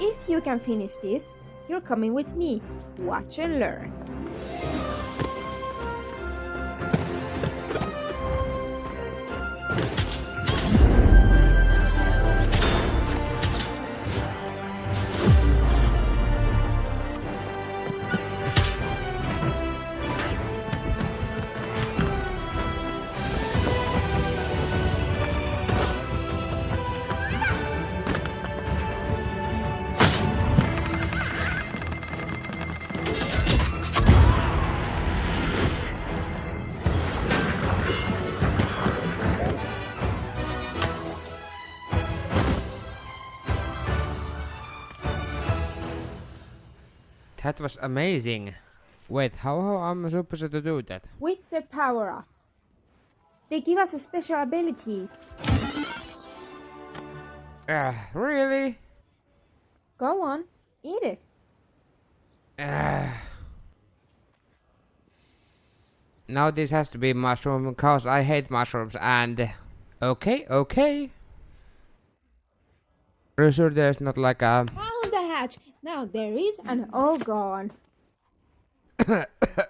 If you can finish this, you're coming with me. Watch and learn. That was amazing. Wait, how am I supposed to do that? With the power-ups. They give us special abilities. Really? Go on, eat it. Now this has to be mushroom, cause I hate mushrooms and... Okay. Are you sure there's not like a... Found the hatch. Now there is and all gone.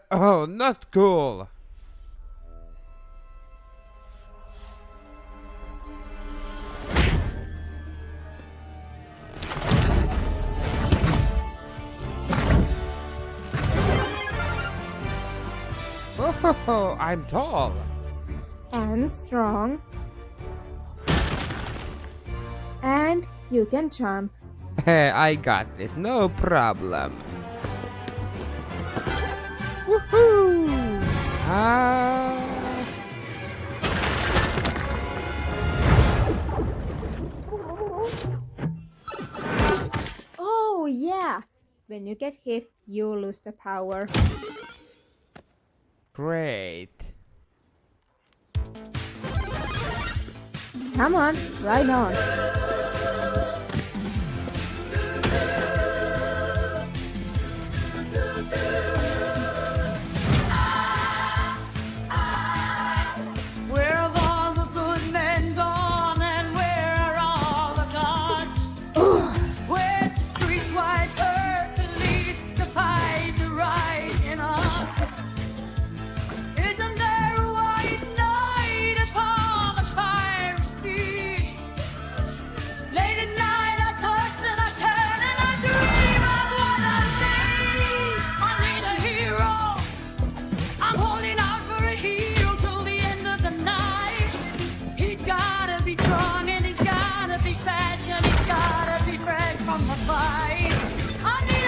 Oh, not cool! Oh, I'm tall! And strong. And you can jump. Hey, I got this, no problem. Woohoo! Oh yeah! When you get hit, you lose the power. Great. Come on, right on. Where have all the good men gone and where are all the gods? Where's the streetwise Hercules to fight the rising odds? Isn't there a white knight upon the fiery steed? Late at night I toss and I turn and I dream of what I see. I need a hero. I'm holding out for a hero till the end of the night. He's gotta be strong and he's gotta be fast and he's gotta be fresh from the fight. I need